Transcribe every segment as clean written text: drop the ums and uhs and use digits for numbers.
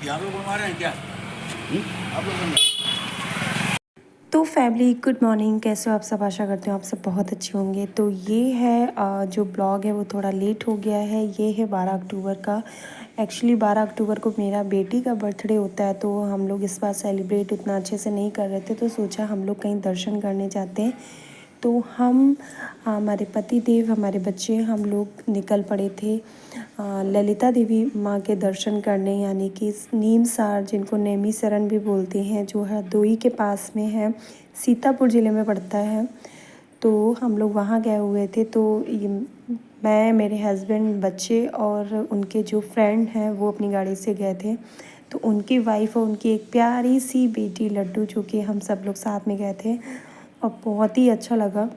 आप लोग बनवा रहे हैं क्या? आप लोग बनवा। तो फैमिली गुड मॉर्निंग, कैसे हो आप सब? आशा करती हूँ आप सब बहुत अच्छे होंगे। तो ये है जो ब्लॉग है वो थोड़ा लेट हो गया है। ये है 12 अक्टूबर का। एक्चुअली 12 अक्टूबर को मेरा बेटी का बर्थडे होता है, तो हम लोग इस बार सेलिब्रेट उतना अच्छे से नहीं कर रहे थे, तो सोचा हम लोग कहीं दर्शन करने जाते हैं। तो हम हमारे पति देव, हमारे बच्चे, हम लोग निकल पड़े थे ललिता देवी माँ के दर्शन करने, यानी कि नीमसार, जिनको नेमीसरण भी बोलते हैं, जो हरदोई के पास में है, सीतापुर ज़िले में पड़ता है। तो हम लोग वहाँ गए हुए थे। तो मैं, मेरे हस्बैंड, बच्चे और उनके जो फ्रेंड हैं वो अपनी गाड़ी से गए थे। तो उनकी वाइफ और उनकी एक प्यारी सी बेटी लड्डू, जो कि हम सब लोग साथ में गए थे, और बहुत ही अच्छा लगा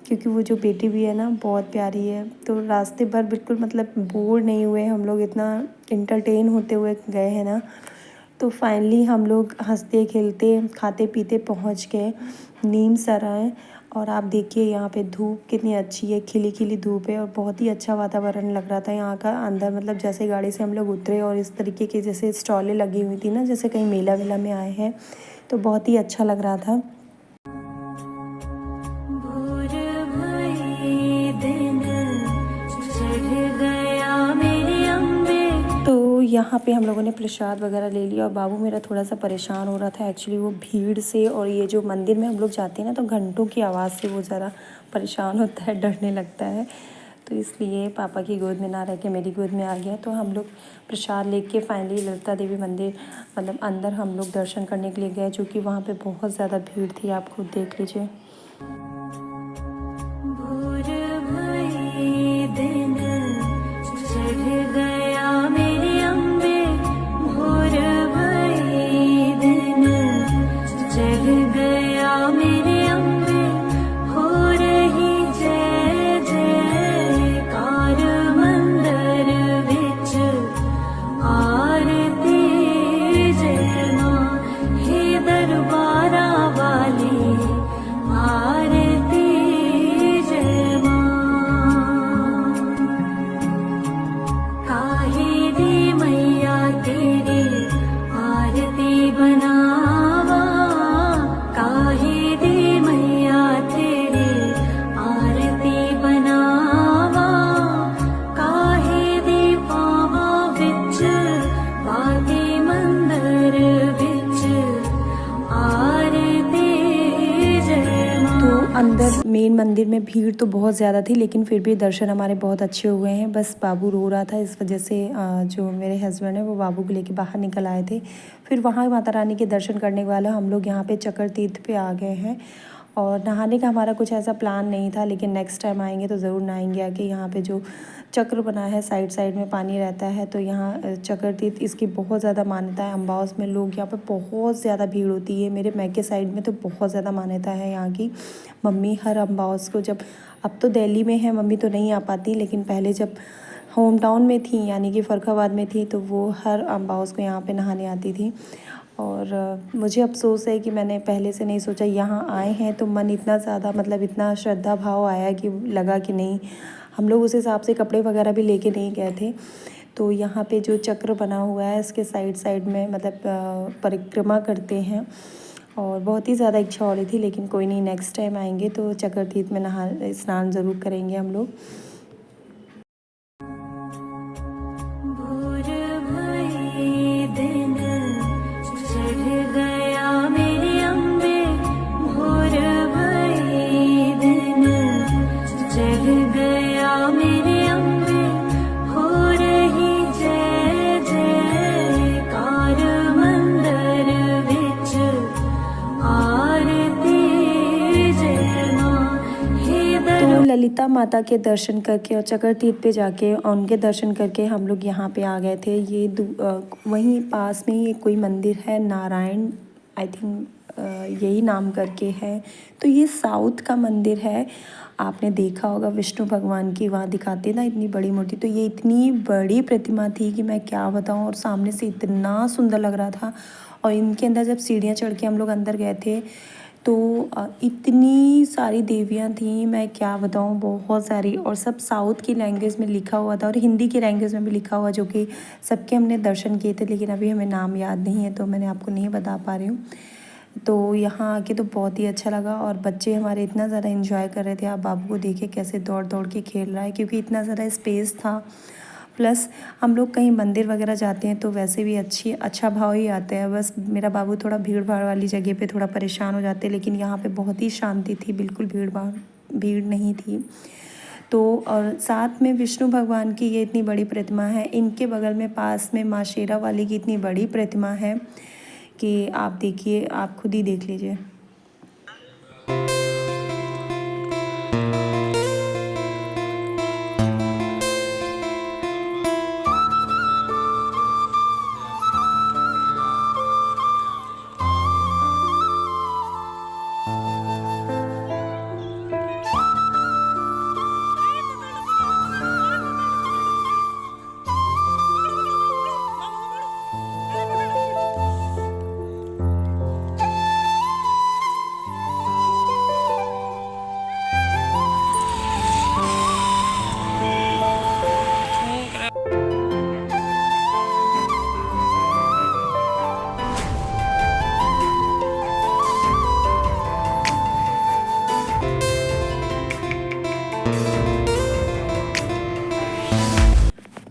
क्योंकि वो जो बेटी भी है ना बहुत प्यारी है। तो रास्ते भर बिल्कुल मतलब बोर नहीं हुए हम लोग, इतना इंटरटेन होते हुए गए हैं ना। तो फाइनली हम लोग हंसते खेलते खाते पीते पहुंच गए नीम सराय। और आप देखिए यहाँ पे धूप कितनी अच्छी है, खिली खिली धूप है, और बहुत ही अच्छा वातावरण लग रहा था यहाँ का। अंदर मतलब जैसे गाड़ी से हम लोग उतरे और इस तरीके की जैसे स्टॉलें लगी हुई थी ना, जैसे कहीं मेला वेला में आए हैं, तो बहुत ही अच्छा लग रहा था। तो यहाँ पे हम लोगों ने प्रसाद वगैरह ले लिया, और बाबू मेरा थोड़ा सा परेशान हो रहा था एक्चुअली, वो भीड़ से, और ये जो मंदिर में हम लोग जाते हैं ना, तो घंटों की आवाज़ से वो ज़रा परेशान होता है, डरने लगता है। तो इसलिए पापा की गोद में ना रह के मेरी गोद में आ गया। तो हम लोग प्रसाद लेके फाइनली ललिता देवी मंदिर मतलब अंदर हम लोग दर्शन करने के लिए गए, जो कि वहाँ पे बहुत ज़्यादा भीड़ थी, आप खुद देख लीजिए। अंदर मेन मंदिर में भीड़ तो बहुत ज़्यादा थी, लेकिन फिर भी दर्शन हमारे बहुत अच्छे हुए हैं। बस बाबू रो रहा था, इस वजह से जो मेरे हस्बैंड है वो बाबू को लेके बाहर निकल आए थे। फिर वहाँ माता रानी के दर्शन करने वाले हम लोग यहाँ पे चक्र तीर्थ पे आ गए हैं। और नहाने का हमारा कुछ ऐसा प्लान नहीं था, लेकिन नेक्स्ट टाइम आएंगे तो ज़रूर नहाएंगे। आके यहाँ पे जो चक्र बना है, साइड साइड में पानी रहता है, तो यहाँ चक्र तीर्थ इसकी बहुत ज़्यादा मान्यता है। अम्बाउस में लोग यहाँ पे बहुत ज़्यादा भीड़ होती है। मेरे मैके साइड में तो बहुत ज़्यादा मान्यता है यहाँ की। मम्मी हर अम्बाउस को, जब अब तो दिल्ली में है मम्मी तो नहीं आ पाती, लेकिन पहले जब होम टाउन में थी यानी कि फ़र्रुखाबाद में थी, तो वो हर अम्बाउस को यहाँ पे नहाने आती थी। और मुझे अफ़सोस है कि मैंने पहले से नहीं सोचा। यहाँ आए हैं तो मन इतना ज़्यादा मतलब इतना श्रद्धा भाव आया कि लगा कि नहीं, हम लोग उस हिसाब से कपड़े वगैरह भी लेके नहीं गए थे। तो यहाँ पे जो चक्र बना हुआ है इसके साइड साइड में मतलब परिक्रमा करते हैं, और बहुत ही ज़्यादा इच्छा हो रही थी, लेकिन कोई नहीं, नेक्स्ट टाइम आएंगे तो चक्कर तीर्थ में नहा स्नान ज़रूर करेंगे हम लोग। ललिता माता के दर्शन करके और चक्कर तीर्थ पे जाके और उनके दर्शन करके हम लोग यहाँ पे आ गए थे। ये वहीं पास में ही कोई मंदिर है, नारायण आई थिंक यही नाम करके है। तो ये साउथ का मंदिर है, आपने देखा होगा विष्णु भगवान की वहाँ दिखाते ना इतनी बड़ी मूर्ति। तो ये इतनी बड़ी प्रतिमा थी कि मैं क्या बताऊँ, और सामने से इतना सुंदर लग रहा था। और इनके अंदर जब सीढ़ियाँ चढ़ के हम लोग अंदर गए थे तो इतनी सारी देवियाँ थीं, मैं क्या बताऊँ, बहुत सारी, और सब साउथ की लैंग्वेज में लिखा हुआ था और हिंदी की लैंग्वेज में भी लिखा हुआ, जो कि सबके हमने दर्शन किए थे, लेकिन अभी हमें नाम याद नहीं है तो मैंने आपको नहीं बता पा रही हूँ। तो यहाँ आके तो बहुत ही अच्छा लगा, और बच्चे हमारे इतना ज़्यादा इन्जॉय कर रहे थे। आप बाबू को देखिए कैसे दौड़ दौड़ के खेल रहा है, क्योंकि इतना ज़्यादा स्पेस था। प्लस हम लोग कहीं मंदिर वगैरह जाते हैं तो वैसे भी अच्छा भाव ही आते हैं। बस मेरा बाबू थोड़ा भीड़ भाड़ वाली जगह पे थोड़ा परेशान हो जाते हैं, लेकिन यहाँ पे बहुत ही शांति थी, बिल्कुल भीड़ नहीं थी। तो और साथ में विष्णु भगवान की ये इतनी बड़ी प्रतिमा है, इनके बगल में पास में माँ शेरा वाली की इतनी बड़ी प्रतिमा है कि आप देखिए, आप खुद ही देख लीजिए।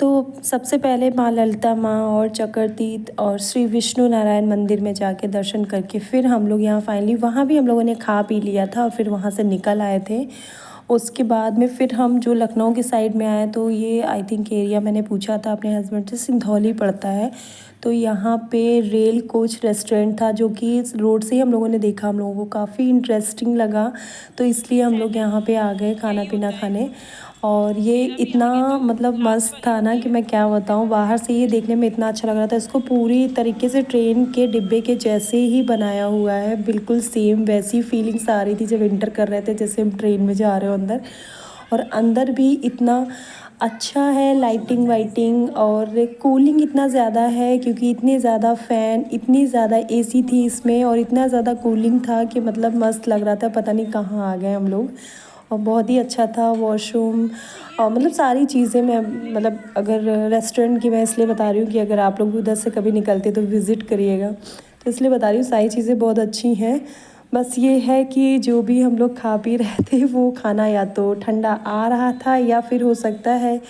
तो सबसे पहले माँ ललिता माँ और चक्कर तीर्थ और श्री विष्णु नारायण मंदिर में जाके दर्शन करके फिर हम लोग यहाँ फाइनली, वहाँ भी हम लोगों ने खा पी लिया था और फिर वहाँ से निकल आए थे। उसके बाद में फिर हम जो लखनऊ की साइड में आए, तो ये आई थिंक एरिया मैंने पूछा था अपने हस्बैंड से, सिंधौली पड़ता है। तो यहाँ पे रेल कोच रेस्टोरेंट था, जो कि रोड से ही हम लोगों ने देखा, हम लोगों को काफ़ी इंटरेस्टिंग लगा, तो इसलिए हम लोग यहाँ पे आ गए खाना पीना खाने। और ये इतना मतलब मस्त था ना कि मैं क्या बताऊँ, बाहर से ये देखने में इतना अच्छा लग रहा था। इसको पूरी तरीके से ट्रेन के डिब्बे के जैसे ही बनाया हुआ है, बिल्कुल सेम वैसी फीलिंग्स आ रही थी जब एंटर कर रहे थे, जैसे हम ट्रेन में जा रहे हो अंदर। और अंदर भी इतना अच्छा है, लाइटिंग वाइटिंग और कूलिंग इतना ज़्यादा है, क्योंकि इतने ज़्यादा फ़ैन, इतनी ज़्यादा एसी थी इसमें और इतना ज़्यादा कूलिंग था कि मतलब मस्त लग रहा था, पता नहीं कहाँ आ गए हम लोग। और बहुत ही अच्छा था वॉशरूम, और मतलब सारी चीज़ें, मैं मतलब अगर रेस्टोरेंट की मैं इसलिए बता रही हूँ कि अगर आप लोग उधर से कभी निकलते तो विज़िट करिएगा, तो इसलिए बता रही हूँ, सारी चीज़ें बहुत अच्छी हैं। बस ये है कि जो भी हम लोग खा पी रहे थे वो खाना या तो ठंडा आ रहा था, या फिर हो सकता है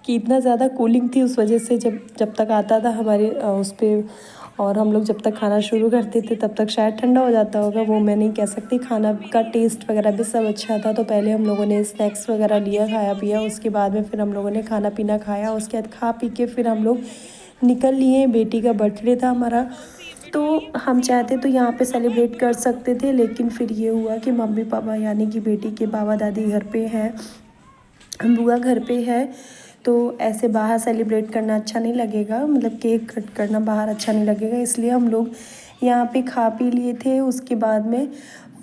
कि इतना ज़्यादा कूलिंग थी उस वजह से जब तक आता था हमारे उस पर, और हम लोग जब तक खाना शुरू करते थे तब तक शायद ठंडा हो जाता होगा, वो मैं नहीं कह सकती। खाना का टेस्ट वगैरह भी सब अच्छा था। तो पहले हम लोगों ने स्नैक्स वगैरह लिया, खाया पिया, उसके बाद में फिर हम लोगों ने खाना पीना खाया। उसके बाद खा पी के फिर हम लोग निकल लिए। बेटी का बर्थडे था हमारा, तो हम चाहते तो यहाँ पे सेलिब्रेट कर सकते थे, लेकिन फिर ये हुआ कि मम्मी पापा यानी कि बेटी के बाबा दादी घर पे हैं, बुआ घर पे है, तो ऐसे बाहर सेलिब्रेट करना अच्छा नहीं लगेगा, मतलब केक कट करना बाहर अच्छा नहीं लगेगा, इसलिए हम लोग यहाँ पे खा पी लिए थे। उसके बाद में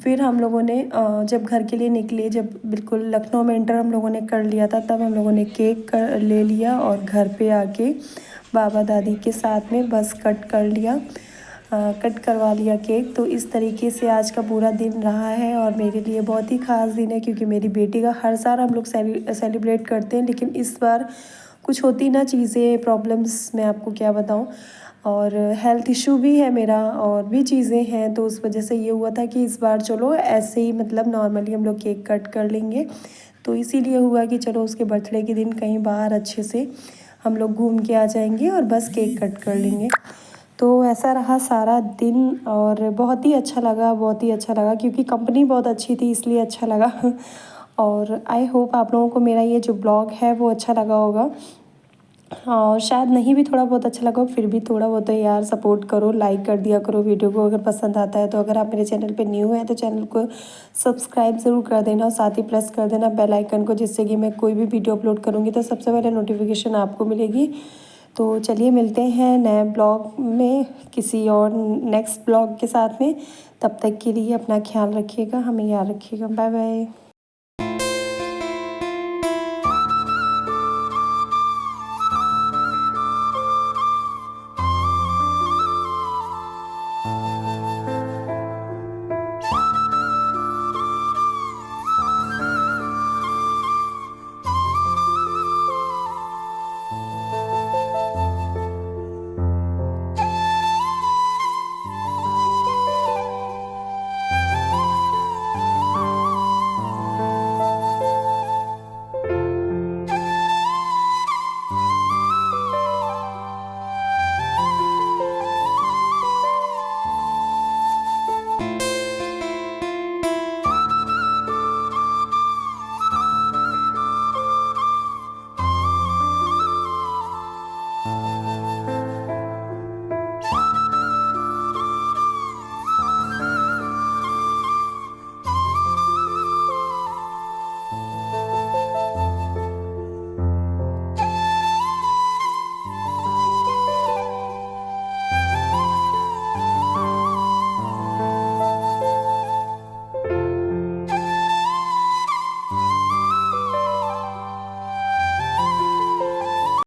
फिर हम लोगों ने जब घर के लिए निकले, जब बिल्कुल लखनऊ में एंटर हम लोगों ने कर लिया था, तब हम लोगों ने केक ले लिया और घर पे आके बाबा दादी के साथ में बस कट कर लिया, कट करवा लिया केक। तो इस तरीके से आज का पूरा दिन रहा है और मेरे लिए बहुत ही ख़ास दिन है, क्योंकि मेरी बेटी का हर साल हम लोग सेलिब्रेट करते हैं, लेकिन इस बार कुछ होती ना चीज़ें, प्रॉब्लम्स, मैं आपको क्या बताऊँ, और हेल्थ इशू भी है मेरा और भी चीज़ें हैं, तो उस वजह से ये हुआ था कि इस बार चलो ऐसे ही मतलब नॉर्मली हम लोग केक कट कर लेंगे। तो इसीलिए हुआ कि चलो उसके बर्थडे के दिन कहीं बाहर अच्छे से हम लोग घूम के आ जाएंगे और बस केक कट कर लेंगे। तो ऐसा रहा सारा दिन और बहुत ही अच्छा लगा, बहुत ही अच्छा लगा, क्योंकि कंपनी बहुत अच्छी थी इसलिए अच्छा लगा। और आई होप आप लोगों को मेरा ये जो ब्लॉग है वो अच्छा लगा होगा, और शायद नहीं भी थोड़ा बहुत अच्छा लगा हो, फिर भी थोड़ा बहुत तो यार सपोर्ट करो, लाइक कर दिया करो वीडियो को अगर पसंद आता है तो। अगर आप मेरे चैनल पे न्यू हैं तो चैनल को सब्सक्राइब ज़रूर कर देना और साथ ही प्रेस कर देना बेल आइकन को, जिससे कि मैं कोई भी वीडियो अपलोड करूँगी तो सबसे पहले नोटिफिकेशन आपको मिलेगी। तो चलिए मिलते हैं नए ब्लॉग में किसी और नेक्स्ट ब्लॉग के साथ में। तब तक के लिए अपना ख्याल रखिएगा, हमें याद रखिएगा। Bye bye.